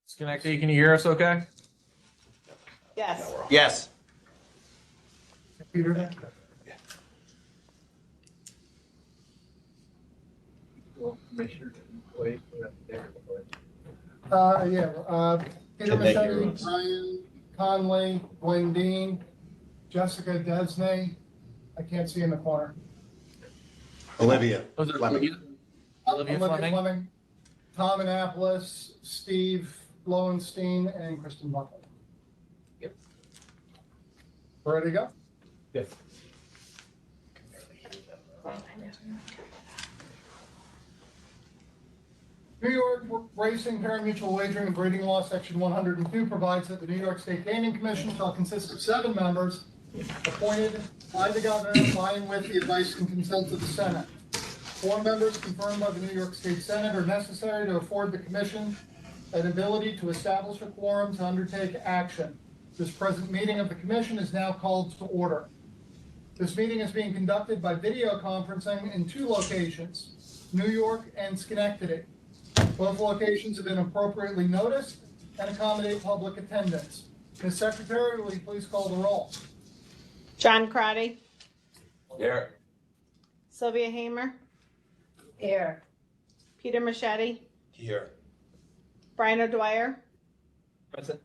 Schenectady, can you hear us okay? Yes. Yes. Peter? Peter Can they hear Machete, us? Brian Conley, Gwen Dean, Jessica Desney. I can't see in the corner. Olivia. Was it Fleming. Olivia Fleming? Tom Annapolis, Steve Lowenstein, and Kristen Buckley. Yep. Ready to go? Yes. New York Racing Parimutuel Wagering and Breeding Law, Section 102 provides that the New York State Gaming Commission shall consist of 7 members appointed by the governor by and with the advice and consent of the Senate. 4 members confirmed by the New York State Senate are necessary to afford the commission an ability to establish a quorum to undertake action. This present meeting of the commission is now called to order. This meeting is being conducted by video conferencing in 2 locations, New York and Schenectady. Both locations have been appropriately noticed and accommodate public attendance. Ms. Secretary, will you please call the roll? John Crotty, Here. Sylvia Hamer. Here. Peter Machete, Here. Brian O'Dwyer, Present.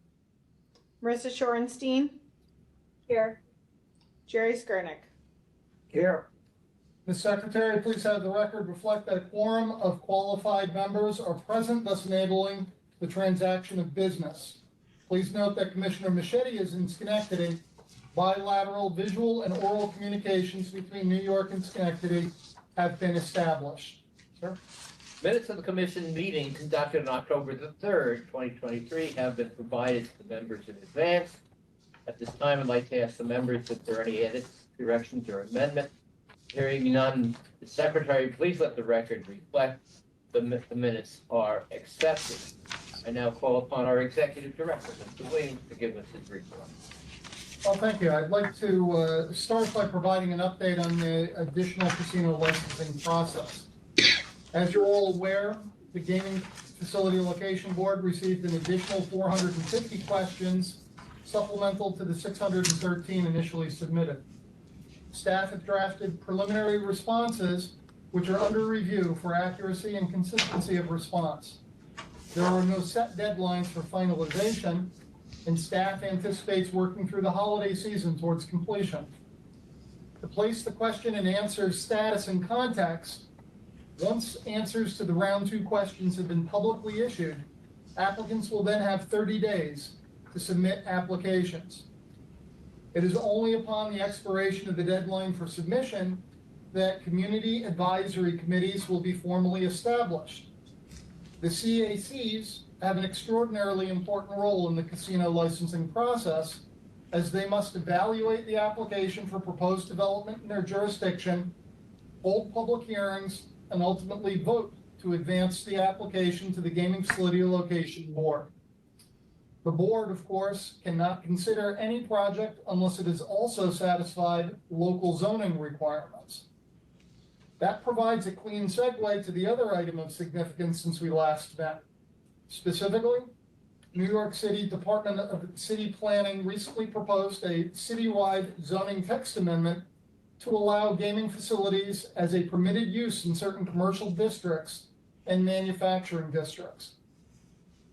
Marissa Shorenstein. Here. Jerry Skurnick. Here. Ms. Secretary, please have the record reflect that a quorum of qualified members are present, thus enabling the transaction of business. Please note that Commissioner Machete is in Schenectady. Bilateral visual and oral communications between New York and Schenectady have been established. Sir? Minutes of the commission meeting conducted on October the 3rd, 2023 have been provided to the members in advance. At this time, I'd like to ask the members if there are any edits, corrections, or amendments. Hearing none, the secretary, please let the record reflect the minutes are accepted. I now call upon our executive director, Mr. Williams, to give us his report. Well, thank you. I'd like to start by providing an update on the additional casino licensing process. As you're all aware, the Gaming Facility Location Board received an additional 450 questions supplemental to the 613 initially submitted. Staff have drafted preliminary responses which are under review for accuracy and consistency of response. There are no set deadlines for finalization, and staff anticipates working through the holiday season towards completion. To place the question and answer status in context, once answers to the round 2 questions have been publicly issued, applicants will then have 30 days to submit applications. It is only upon the expiration of the deadline for submission that community advisory committees will be formally established. The CACs have an extraordinarily important role in the casino licensing process, as they must evaluate the application for proposed development in their jurisdiction, hold public hearings, and ultimately vote to advance the application to the Gaming Facility Location Board. The board, of course, cannot consider any project unless it has also satisfied local zoning requirements. That provides a clean segue to the other item of significance since we last met. Specifically, New York City Department of City Planning recently proposed a citywide zoning text amendment to allow gaming facilities as a permitted use in certain commercial districts and manufacturing districts.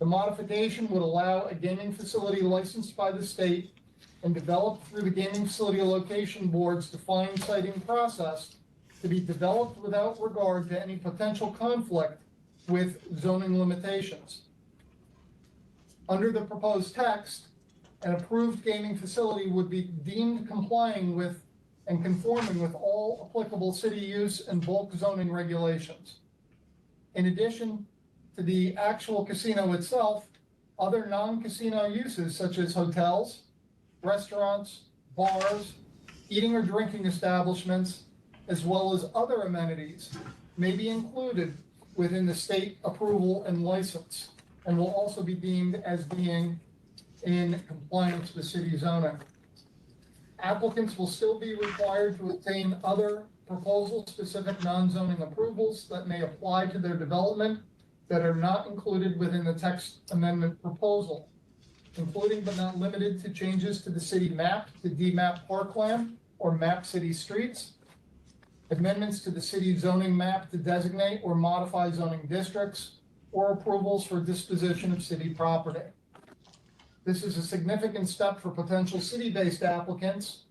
The modification would allow a gaming facility licensed by the state and developed through the Gaming Facility Location Board's defined siting process to be developed without regard to any potential conflict with zoning limitations. Under the proposed text, an approved gaming facility would be deemed complying with and conforming with all applicable city use and bulk zoning regulations. In addition to the actual casino itself, other non-casino uses such as hotels, restaurants, bars, eating or drinking establishments, as well as other amenities may be included within the state approval and license, and will also be deemed as being in compliance with city zoning. Applicants will still be required to obtain other proposal-specific non-zoning approvals that may apply to their development that are not included within the text amendment proposal, including but not limited to changes to the city map to demap parkland or map city streets, amendments to the city zoning map to designate or modify zoning districts, or approvals for disposition of city property. This is a significant step for potential city-based applicants,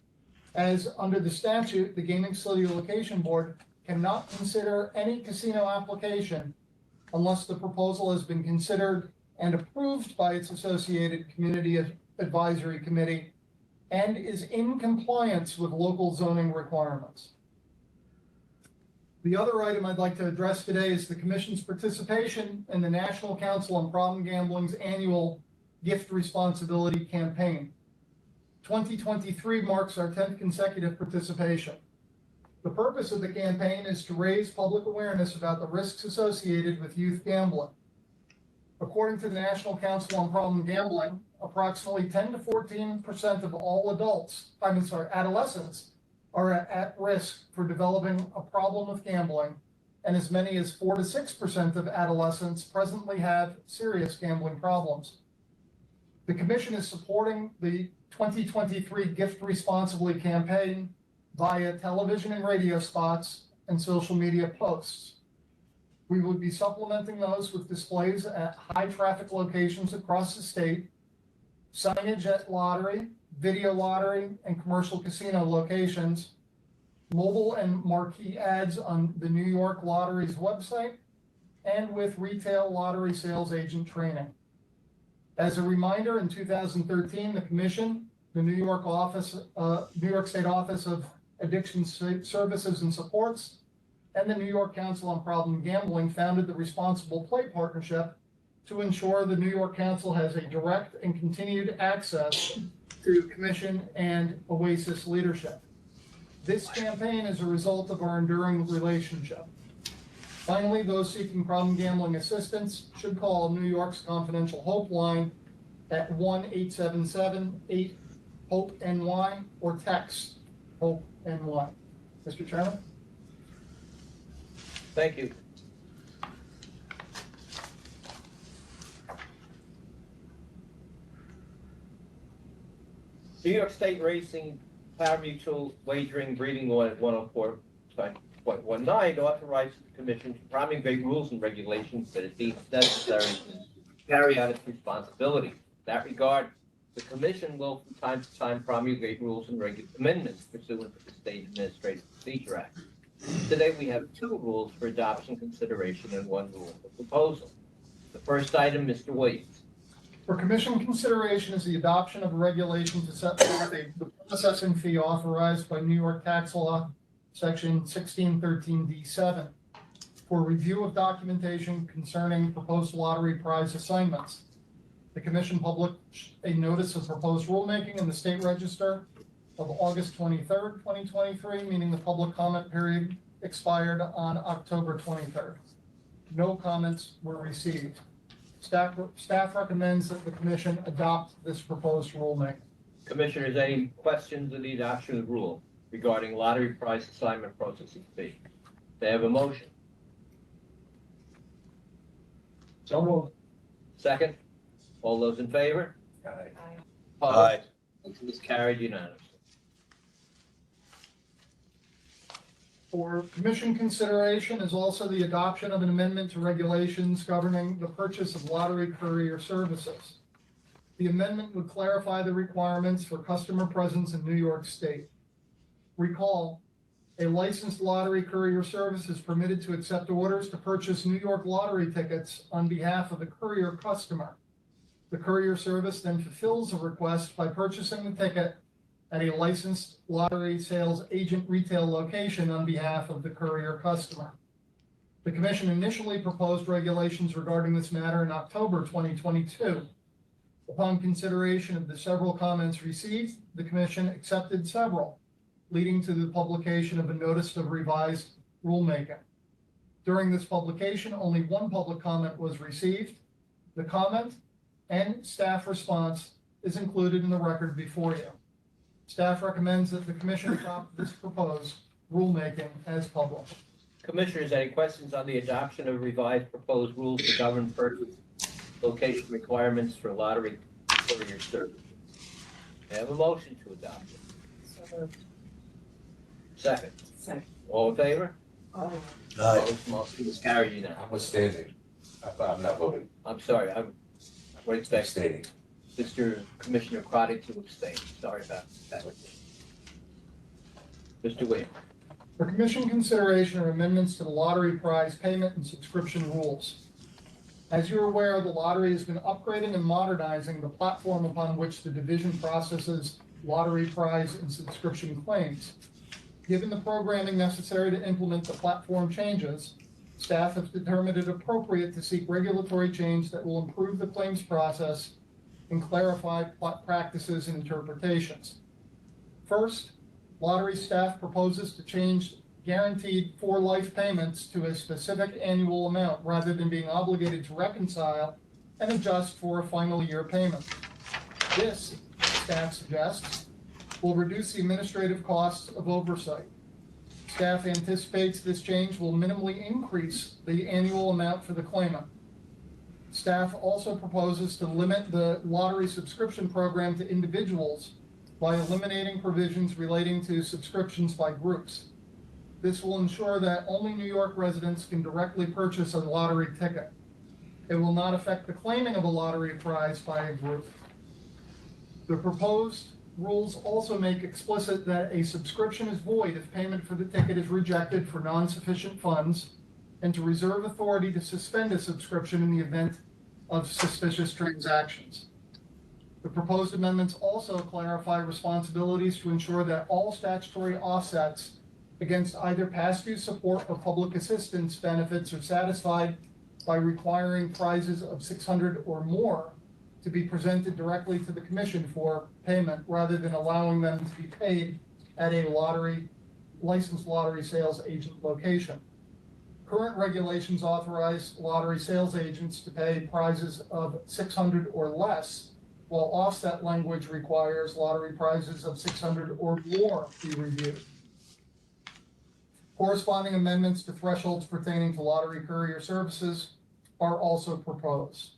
as under the statute, the Gaming Facility Location Board cannot consider any casino application unless the proposal has been considered and approved by its associated Community Advisory Committee and is in compliance with local zoning requirements. The other item I'd like to address today is the Commission's participation in the National Council on Problem Gambling's annual Gift Responsibility Campaign. 2023 marks our 10th consecutive participation. The purpose of the campaign is to raise public awareness about the risks associated with youth gambling. According to the National Council on Problem Gambling, approximately 10 to 14% of all adolescents are at risk for developing a problem with gambling, and as many as 4 to 6% of adolescents presently have serious gambling problems. The Commission is supporting the 2023 Gift Responsibly campaign via television and radio spots and social media posts. We will be supplementing those with displays at high traffic locations across the state, signage at lottery, video lottery, and commercial casino locations, mobile and marquee ads on the New York Lottery's website, and with retail lottery sales agent training. As a reminder, in 2013, the Commission, the New York State Office of Addiction Services and Supports, and the New York Council on Problem Gambling founded the Responsible Play Partnership to ensure the New York Council has a direct and continued access to Commission and OASIS leadership. This campaign is a result of our enduring relationship. Finally, those seeking problem gambling assistance should call New York's Confidential Hope line at 1-877-8-HOPE-NY or text HOPE-NY. Mr. Chairman? Thank you. New York State Racing Pari-Mutual Wagering Breeding Law at 104.19 authorizes the Commission to promulgate rules and regulations that it deems necessary to carry out its responsibilities. In that regard, the Commission will from time to time promulgate rules and amendments pursuant to the State Administrative Procedure Act. Today we have 2 rules for adoption consideration and 1 rule for proposal. The first item, Mr. Williams. For Commission consideration is the adoption of a regulation to set forth the processing fee authorized by New York Tax Law, Section 1613D7, for review of documentation concerning proposed lottery prize assignments. The Commission published a notice of proposed rulemaking in the State Register of August 23rd, 2023, meaning the public comment period expired on October 23rd. No comments were received. Staff recommends that the Commission adopt this proposed rulemaking. Commissioners, any questions of the adoption of the rule regarding lottery prize assignment processing fee? They have a motion. So moved. Second? All those in favor? Aye. Opposed? Motion is carried unanimously. For Commission consideration is also the adoption of an amendment to regulations governing the purchase of lottery courier services. The amendment would clarify the requirements for customer presence in New York State. Recall, a licensed lottery courier service is permitted to accept orders to purchase New York lottery tickets on behalf of the courier customer. The courier service then fulfills a request by purchasing the ticket at a licensed lottery sales agent retail location on behalf of the courier customer. The Commission initially proposed regulations regarding this matter in October 2022. Upon consideration of the several comments received, the Commission accepted several, leading to the publication of a notice of revised rulemaking. During this publication, only 1 public comment was received. The comment and staff response is included in the record before you. Staff recommends that the Commission adopt this proposed rulemaking as published. Commissioners, any questions on the adoption of revised proposed rules to govern purchase location requirements for lottery courier service? May I have a motion to adopt it? Second. Second. All in favor? Aye. Opposed? Motion is carried unanimously. I'm abstaining. I'm not voting. I'm sorry, I'm expecting Abstaining. Mr. Commissioner Crotty to abstain. Sorry about that. Mr. Williams. For commission consideration are amendments to the lottery prize payment and subscription rules. As you're aware, the lottery has been upgrading and modernizing the platform upon which the division processes lottery prize and subscription claims. Given the programming necessary to implement the platform changes, staff have determined it appropriate to seek regulatory change that will improve the claims process and clarify practices and interpretations. First, lottery staff proposes to change guaranteed for life payments to a specific annual amount rather than being obligated to reconcile and adjust for a final year payment. This, staff suggests, will reduce the administrative costs of oversight. Staff anticipates this change will minimally increase the annual amount for the claimant. Staff also proposes to limit the lottery subscription program to individuals by eliminating provisions relating to subscriptions by groups. This will ensure that only New York residents can directly purchase a lottery ticket. It will not affect the claiming of a lottery prize by a group. The proposed rules also make explicit that a subscription is void if payment for the ticket is rejected for non-sufficient funds, and to reserve authority to suspend a subscription in the event of suspicious transactions. The proposed amendments also clarify responsibilities to ensure that all statutory offsets against either past due support or public assistance benefits are satisfied by requiring prizes of $600 or more to be presented directly to the commission for payment rather than allowing them to be paid at a licensed lottery sales agent location. Current regulations authorize lottery sales agents to pay prizes of $600 or less, while offset language requires lottery prizes of $600 or more be reviewed. Corresponding amendments to thresholds pertaining to lottery courier services are also proposed.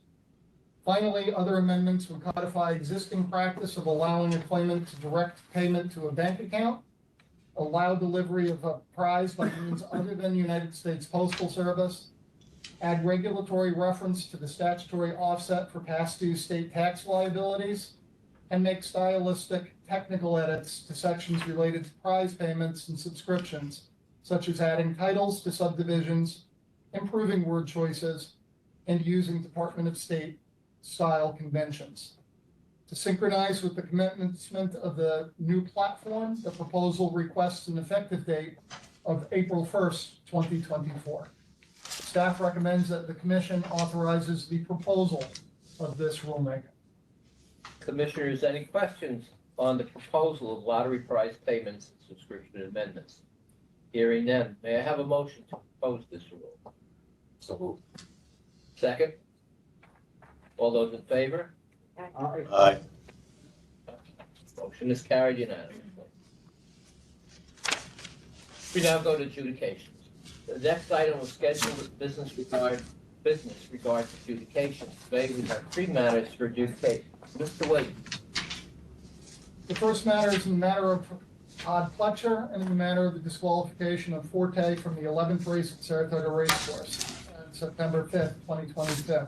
Finally, other amendments would codify existing practice of allowing a claimant to direct payment to a bank account, allow delivery of a prize by means other than United States Postal Service, add regulatory reference to the statutory offset for past due state tax liabilities, and make stylistic technical edits to sections related to prize payments and subscriptions, such as adding titles to subdivisions, improving word choices, and using Department of State style conventions. To synchronize with the commencement of the new platform, the proposal requests an effective date of April 1st, 2024. Staff recommends that the commission authorizes the proposal of this rulemaking. Commissioners, any questions on the proposal of lottery prize payments and subscription amendments? Hearing none, may I have a motion to propose this rule? So moved. Second? All those in favor? Aye. Motion is carried unanimously. We now go to adjudications. The next item was scheduled with business regards adjudications. Today we have 3 matters for adjudication. Mr. Williams. The first matter is in the matter of Todd Fletcher and in the matter of the disqualification of Forte from the 11th race at Saratoga Racecourse on September 5th, 2022.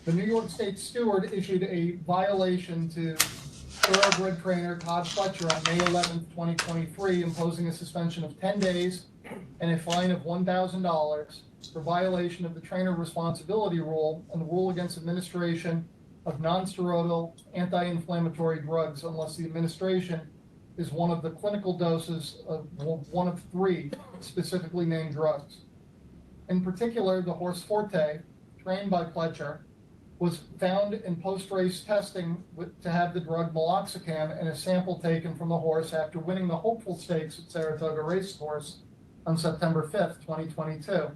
The New York State Steward issued a violation to thoroughbred trainer Todd Fletcher on May 11th, 2023, imposing a suspension of 10 days and a fine of $1,000 for violation of the trainer responsibility rule and the rule against administration of non-steroidal anti-inflammatory drugs unless the administration is one of the clinical doses of one of 3 specifically named drugs. In particular, the horse Forte, trained by Fletcher, was found in post-race testing to have the drug meloxicam in a sample taken from the horse after winning the Hopeful Stakes at Saratoga Racecourse on September 5th, 2022.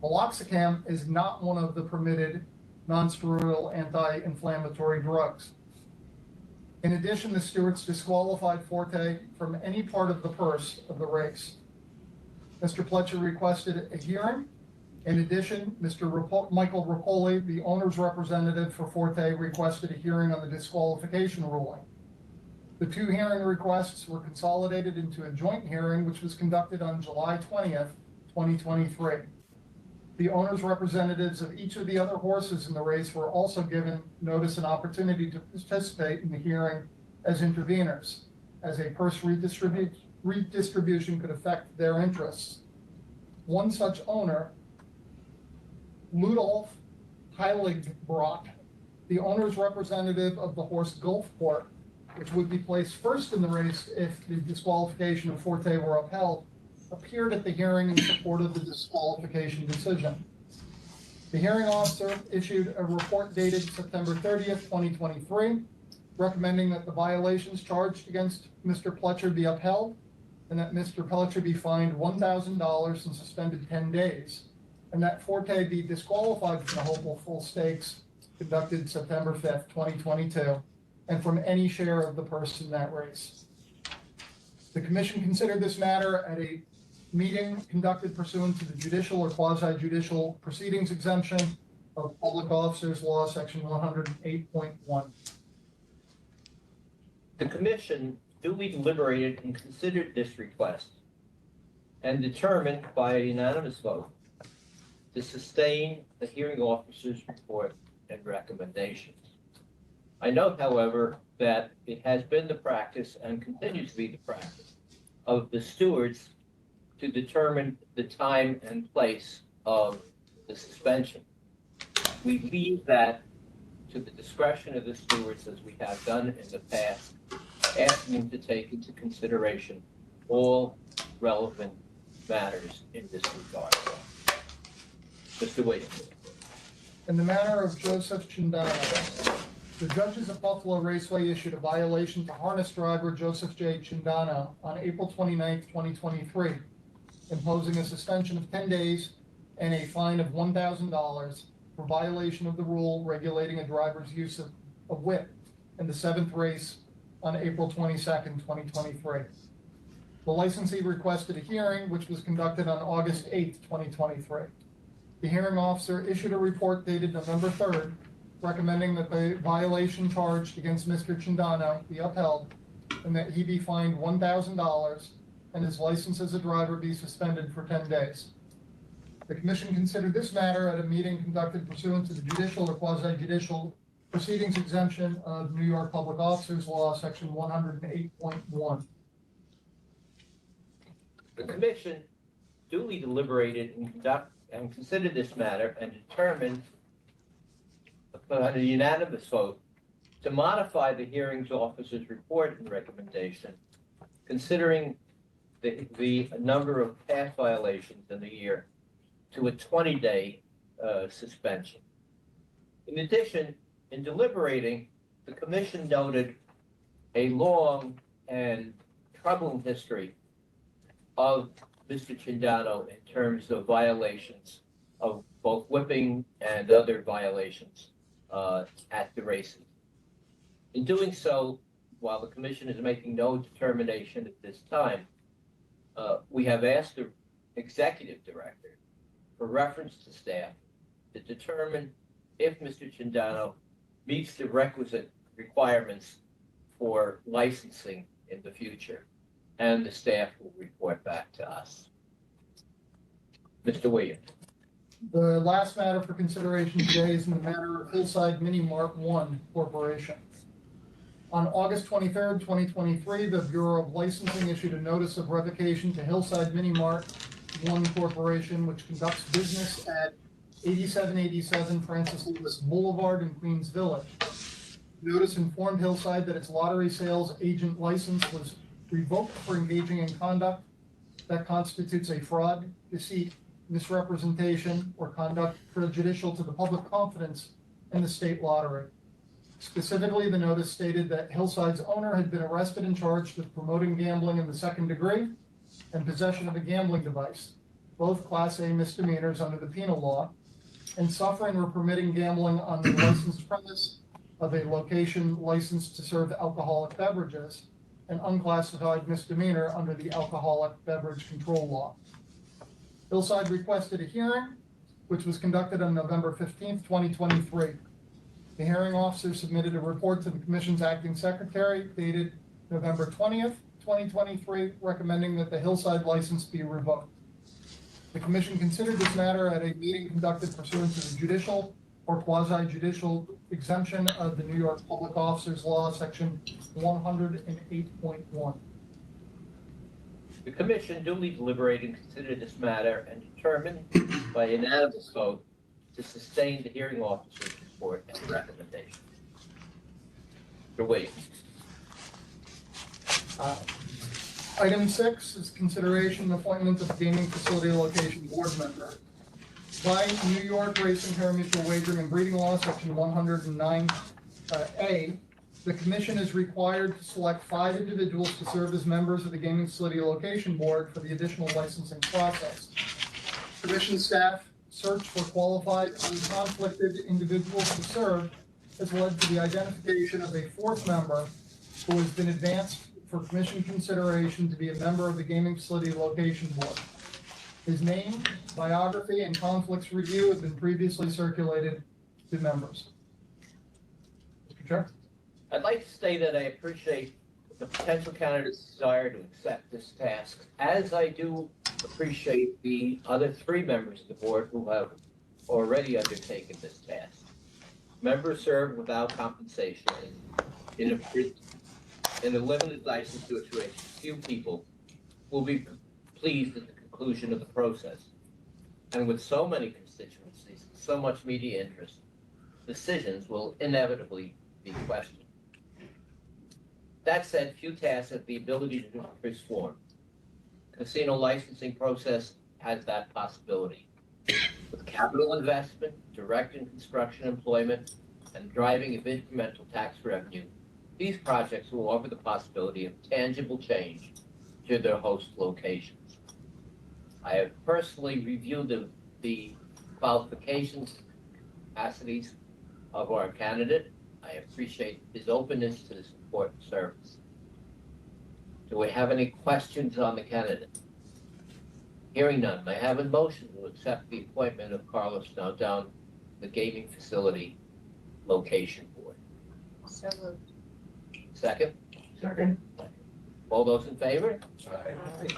Meloxicam is not one of the permitted non-steroidal anti-inflammatory drugs. In addition, the stewards disqualified Forte from any part of the purse of the race. Mr. Pletcher requested a hearing. In addition, Michael Rapoli, the owner's representative for Forte, requested a hearing on the disqualification ruling. The two hearing requests were consolidated into a joint hearing, which was conducted on July 20th, 2023. The owner's representatives of each of the other horses in the race were also given notice and opportunity to participate in the hearing as interveners, as a purse redistribution could affect their interests. One such owner, Ludolf Heiligbrock, the owner's representative of the horse Gulfport, which would be placed first in the race if the disqualification of Forte were upheld, appeared at the hearing in support of the disqualification decision. The hearing officer issued a report dated September 30th, 2023, recommending that the violations charged against Mr. Pletcher be upheld and that Mr. Pletcher be fined $1,000 and suspended 10 days, and that Forte be disqualified from the Hopeful Stakes conducted September 5th, 2022, and from any share of the purse in that race. The commission considered this matter at a meeting conducted pursuant to the judicial or quasi-judicial proceedings exemption of Public Officers Law, Section 108.1. The commission duly deliberated and considered this request and determined by a unanimous vote to sustain the hearing officer's report and recommendations. I note, however, that it has been the practice and continues to be the practice of the stewards to determine the time and place of the suspension. We leave that to the discretion of the stewards, as we have done in the past, asking them to take into consideration all relevant matters in this regard. Mr. Williams. In the matter of Joseph Chindano, the judges of Buffalo Raceway issued a violation to harness driver Joseph J. Chindano on April 29th, 2023, imposing a suspension of 10 days and a fine of $1,000 for violation of the rule regulating a driver's use of whip in the 7th race on April 22nd, 2023. The licensee requested a hearing, which was conducted on August 8th, 2023. The hearing officer issued a report dated November 3rd, recommending that the violation charged against Mr. Chindano be upheld and that he be fined $1,000 and his license as a driver be suspended for 10 days. The commission considered this matter at a meeting conducted pursuant to the judicial or quasi-judicial proceedings exemption of New York Public Officers Law, Section 108.1. The commission duly deliberated and considered this matter and determined on a unanimous vote to modify the hearings officer's report and recommendation, considering the number of past violations in the year to a 20-day suspension. In addition, in deliberating, the commission noted a long and troubling history of Mr. Chindano in terms of violations of both whipping and other violations at the races. In doing so, while the commission is making no determination at this time, we have asked the executive director for reference to staff to determine if Mr. Chindano meets the requisite requirements for licensing in the future, and the staff will report back to us. Mr. Williams. The last matter for consideration today is in the matter of Hillside Mini Mart 1 Corporation. On August 23rd, 2023, the Bureau of Licensing issued a notice of revocation to Hillside Mini Mart 1 Corporation, which conducts business at 8787 Francis Lewis Boulevard in Queens Village. Notice informed Hillside that its lottery sales agent license was revoked for engaging in conduct that constitutes a fraud, deceit, misrepresentation, or conduct prejudicial to the public confidence in the state lottery. Specifically, the notice stated that Hillside's owner had been arrested and charged with promoting gambling in the second degree and possession of a gambling device, both Class A misdemeanors under the penal law, and suffering or permitting gambling on the licensed premise of a location licensed to serve alcoholic beverages, an unclassified misdemeanor under the Alcoholic Beverage Control Law. Hillside requested a hearing, which was conducted on November 15th, 2023. The hearing officer submitted a report to the commission's acting secretary dated November 20th, 2023, recommending that the Hillside license be revoked. The commission considered this matter at a meeting conducted pursuant to the judicial or quasi-judicial exemption of the New York Public Officers Law, section 108.1. The commission duly deliberated and considered this matter and determined by unanimous vote to sustain the hearing officer's report and recommendation. Mr. Wade. Item 6 is consideration and appointment of gaming facility location board member. By New York Racing Parimutuel Wagering and Breeding Law, section 109A, the commission is required to select 5 individuals to serve as members of the gaming facility location board for the additional licensing process. Commission staff search for qualified, unconflicted individuals to serve has led to the identification of a 4th member who has been advanced for commission consideration to be a member of the gaming facility location board. His name, biography, and conflicts review have been previously circulated to members. Mr. Chair. I'd like to say that I appreciate the potential candidate's desire to accept this task, as I do appreciate the other 3 members of the board who have already undertaken this task. Members serve without compensation in a limited license situation. Few people will be pleased at the conclusion of the process. And with so many constituencies, so much media interest, decisions will inevitably be questioned. That said, few tasks have the ability to transform. Casino licensing process has that possibility. With capital investment, direct and construction employment, and driving of incremental tax revenue, these projects will offer the possibility of tangible change to their host locations. I have personally reviewed the qualifications, capacities of our candidate. I appreciate his openness to this important service. Do we have any questions on the candidate? Hearing none, I have a motion to accept the appointment of Carlos now down the gaming facility location board. So moved. Second? Second. All those in favor?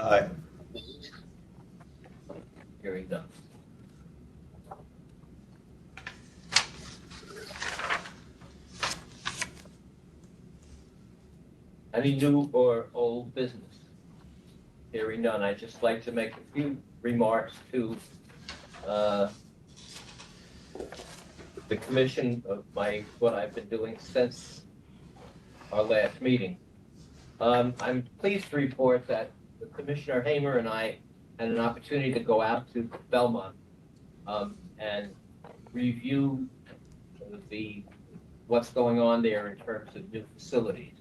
Aye. Hearing none. Any new or old business? Hearing none, I'd just like to make a few remarks to the commission of what I've been doing since our last meeting. I'm pleased to report that Commissioner Hamer and I had an opportunity to go out to Belmont and review what's going on there in terms of new facilities.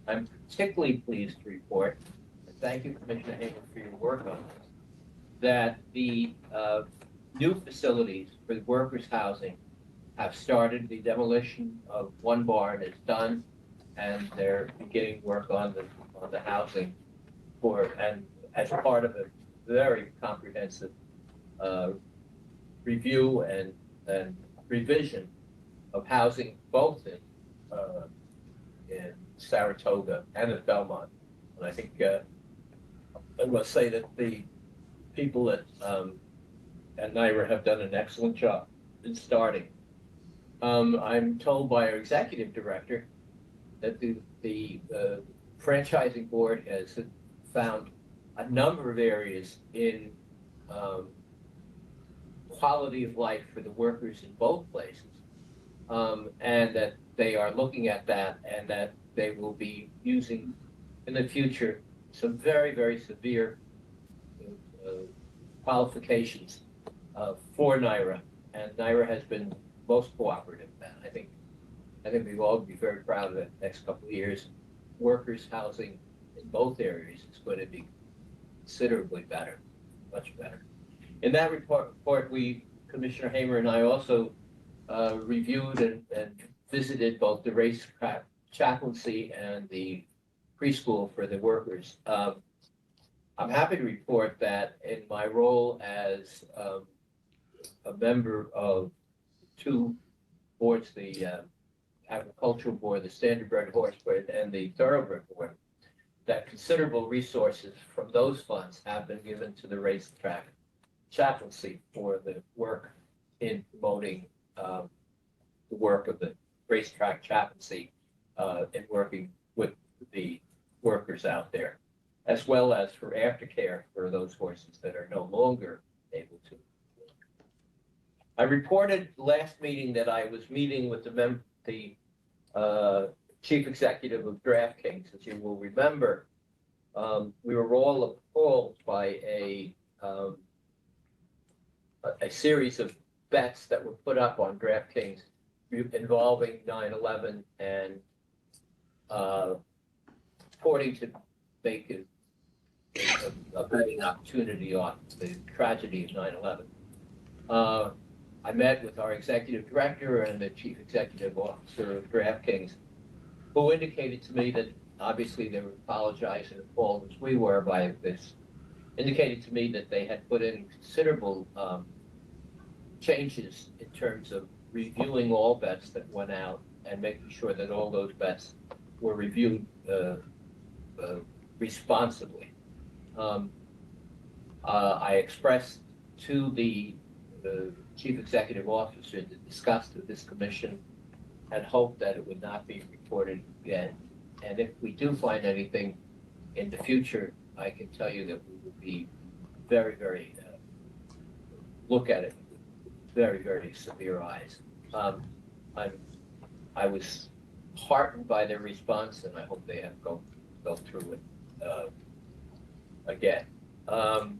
I'm particularly pleased to report, and thank you, Commissioner Hamer, for your work on this, that the new facilities for the workers' housing have started. The demolition of one barn is done, and they're beginning work on the housing and as part of a very comprehensive review and revision of housing both in Saratoga and at Belmont. And I think I must say that the people at NYRA have done an excellent job in starting. I'm told by our executive director that the franchising board has found a number of areas in quality of life for the workers in both places, and that they are looking at that, and that they will be using in the future some very, very severe qualifications for NYRA, and NYRA has been most cooperative. I think we all be very proud of it. Next couple of years, workers' housing in both areas is going to be considerably better, much better. In that report, Commissioner Hamer and I also reviewed and visited both the racetrack chaplaincy and the preschool for the workers. I'm happy to report that in my role as a member of two boards, the agricultural board, the standardbred horse board, and the thoroughbred board, that considerable resources from those funds have been given to the racetrack chaplaincy for the work in promoting the work of the racetrack chaplaincy in working with the workers out there, as well as for aftercare for those horses that are no longer able to. I reported last meeting that I was meeting with the chief executive of DraftKings. As you will remember, we were all appalled by a series of bets that were put up on DraftKings involving 9/11 and purporting to make a betting opportunity on the tragedy of 9/11. I met with our executive director and the chief executive officer of DraftKings, who indicated to me that obviously they were apologizing, appalled as we were by this, indicated to me that they had put in considerable changes in terms of reviewing all bets that went out and making sure that all those bets were reviewed responsibly. I expressed to the chief executive officer the disgust of this commission and hope that it would not be reported again. And if we do find anything in the future, I can tell you that we will be very, very, look at it with very, very severe eyes. I was heartened by their response, and I hope they have go through it again. I'm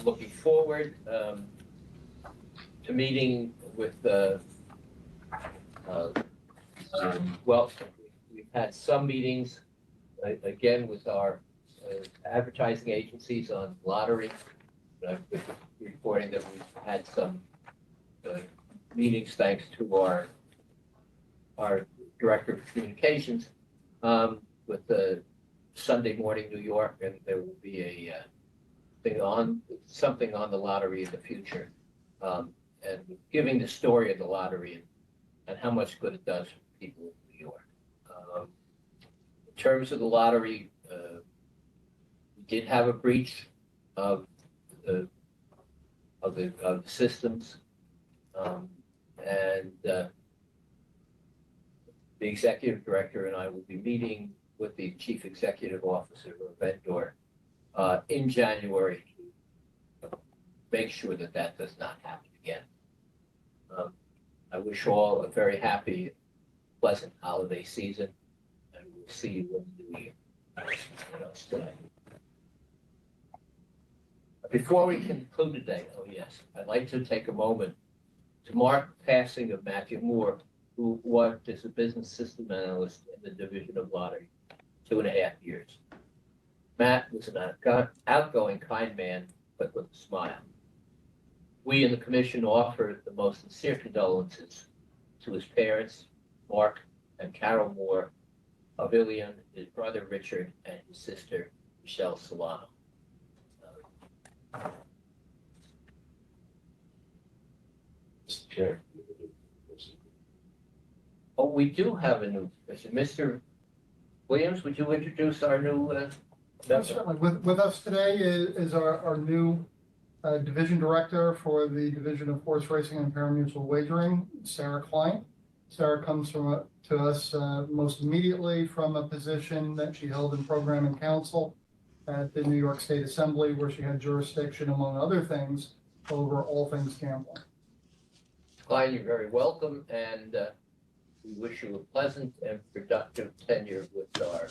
looking forward to meeting with well, we've had some meetings again with our advertising agencies on lottery. I've been reporting that we've had some meetings thanks to our director of communications with the Sunday Morning New York, and there will be a something on the lottery in the future, and giving the story of the lottery and how much good it does for people in New York. In terms of the lottery, we did have a breach of the systems, and the executive director and I will be meeting with the chief executive officer or vendor in January to make sure that that does not happen again. I wish all a very happy, pleasant holiday season, and we'll see you in the new year. What else today? Before we conclude today, oh yes, I'd like to take a moment to mark the passing of Matthew Moore, who worked as a business system analyst in the Division of Lottery 2.5 years. Matt was an outgoing, kind man, but with a smile. We in the commission offer the most sincere condolences to his parents, Mark and Carol Moore, of Ilion, his brother Richard, and his sister Michelle Solano. Mr. Chair. Oh, we do have a new person. Mr. Williams, would you introduce our new member? Certainly. With us today is our new division director for the Division of Horse Racing and Parimutuel Wagering, Sarah Klein. Sarah comes to us most immediately from a position that she held in program and council at the New York State Assembly, where she had jurisdiction, among other things, over all things gambling. Klein, you're very welcome, and we wish you a pleasant and productive tenure with our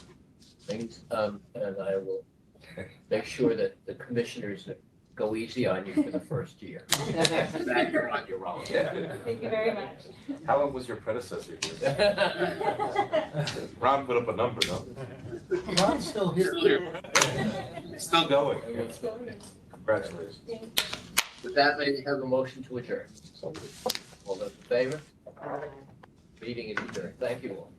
things. And I will make sure that the commissioners go easy on you for the first year. That you're on your own. Yeah. Thank you very much. How long was your predecessor here? Ron put up a number, no? Ron's still here. Still going. Congratulations. With that, may we have a motion to adjourn? All those in favor? Meeting is adjourned. Thank you all.